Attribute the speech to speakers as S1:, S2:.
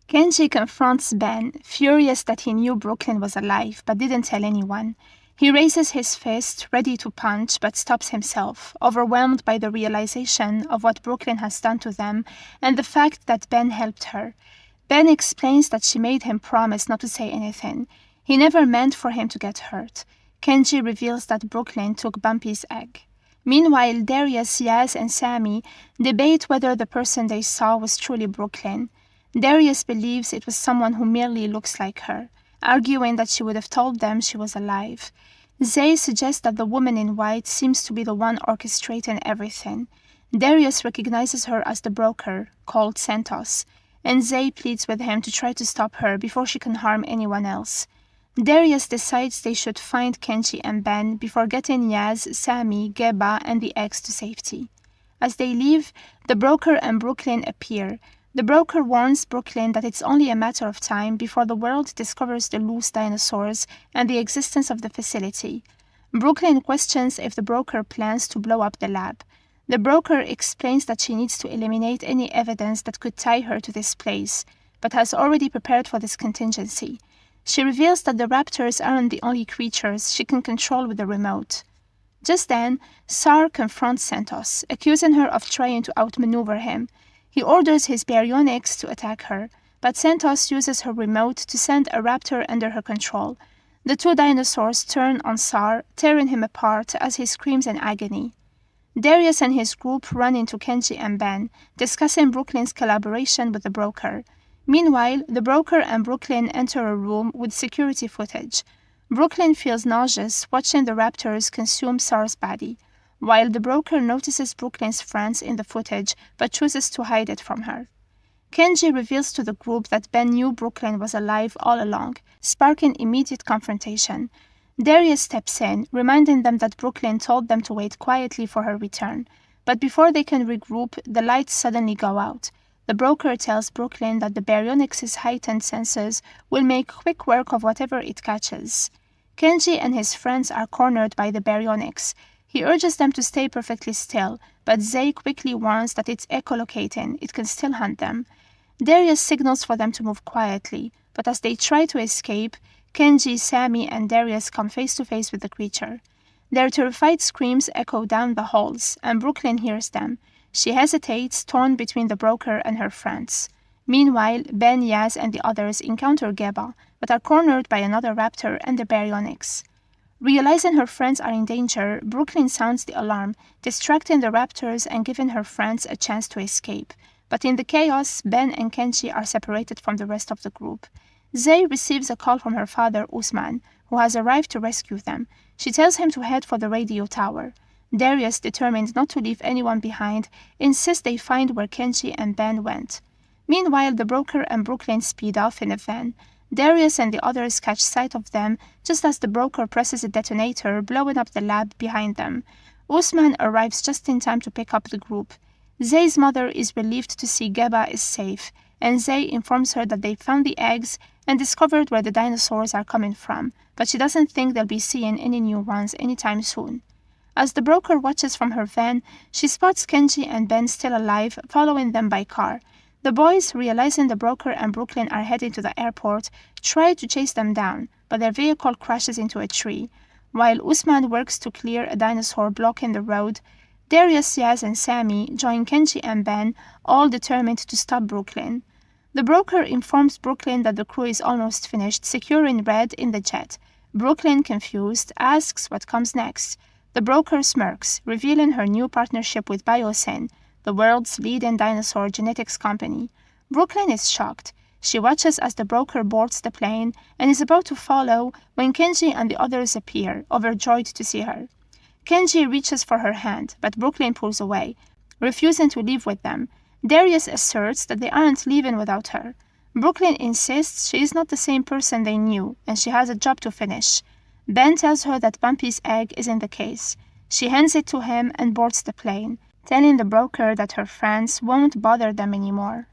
S1: Kenji confronts Ben, furious that he knew Brooklyn was alive but didn't tell anyone. He raises his fist, ready to punch, but stops himself, overwhelmed by the realization of what Brooklyn has done to them and the fact that Ben helped her. Ben explains that she made him promise not to say anything. He never meant for him to get hurt. Kenji reveals that Brooklyn took Bumpy's egg. Meanwhile, Darius, Yaz, and Sammy debate whether the person they saw was truly Brooklyn. Darius believes it was someone who merely looks like her, arguing that she would have told them she was alive. Zay suggests that the woman in white seems to be the one orchestrating everything. Darius recognizes her as the broker, called Santos, and Zay pleads with him to try to stop her before she can harm anyone else. Darius decides they should find Kenji and Ben before getting Yaz, Sammy, Geba, and the eggs to safety. As they leave, the broker and Brooklyn appear. The broker warns Brooklyn that it's only a matter of time before the world discovers the loose dinosaurs and the existence of the facility. Brooklyn questions if the broker plans to blow up the lab. The broker explains that she needs to eliminate any evidence that could tie her to this place, but has already prepared for this contingency. She reveals that the raptors aren't the only creatures she can control with the remote. Just then, Sar confronts Santos, accusing her of trying to outmaneuver him. He orders his baryonyx to attack her, but Santos uses her remote to send a raptor under her control. The two dinosaurs turn on Sar, tearing him apart as he screams in agony. Darius and his group run into Kenji and Ben, discussing Brooklyn's collaboration with the broker. Meanwhile, the broker and Brooklyn enter a room with security footage. Brooklyn feels nauseous watching the raptors consume Sar's body, while the broker notices Brooklyn's friends in the footage but chooses to hide it from her. Kenji reveals to the group that Ben knew Brooklyn was alive all along, sparking immediate confrontation. Darius steps in, reminding them that Brooklyn told them to wait quietly for her return. But before they can regroup, the lights suddenly go out. The broker tells Brooklyn that the baryonyx's heightened senses will make quick work of whatever it catches. Kenji and his friends are cornered by the baryonyx. He urges them to stay perfectly still, but Zay quickly warns that it's echolocating, it can still hunt them. Darius signals for them to move quietly, but as they try to escape, Kenji, Sammy, and Darius come face to face with the creature. Their terrified screams echo down the halls, and Brooklyn hears them. She hesitates, torn between the broker and her friends. Meanwhile, Ben, Yaz, and the others encounter Geba, but are cornered by another raptor and the baryonyx. Realizing her friends are in danger, Brooklyn sounds the alarm, distracting the raptors and giving her friends a chance to escape. But in the chaos, Ben and Kenji are separated from the rest of the group. Zay receives a call from her father, Usman, who has arrived to rescue them. She tells him to head for the radio tower. Darius, determined not to leave anyone behind, insists they find where Kenji and Ben went. Meanwhile, the broker and Brooklyn speed off in a van. Darius and the others catch sight of them just as the broker presses a detonator, blowing up the lab behind them. Usman arrives just in time to pick up the group. Zay's mother is relieved to see Geba is safe, and Zay informs her that they found the eggs and discovered where the dinosaurs are coming from, but she doesn't think they'll be seeing any new ones anytime soon. As the broker watches from her van, she spots Kenji and Ben still alive, following them by car. The boys, realizing the broker and Brooklyn are heading to the airport, try to chase them down, but their vehicle crashes into a tree. While Usman works to clear a dinosaur blocking the road, Darius, Yaz, and Sammy join Kenji and Ben, all determined to stop Brooklyn. The broker informs Brooklyn that the crew is almost finished securing Red in the jet. Brooklyn, confused, asks what comes next. The broker smirks, revealing her new partnership with Biosyn, the world's leading dinosaur genetics company. Brooklyn is shocked. She watches as the broker boards the plane and is about to follow when Kenji and the others appear, overjoyed to see her. Kenji reaches for her hand, but Brooklyn pulls away, refusing to leave with them. Darius asserts that they aren't leaving without her. Brooklyn insists she is not the same person they knew, and she has a job to finish. Ben tells her that Bumpy's egg is in the case. She hands it to him and boards the plane, telling the broker that her friends won't bother them anymore.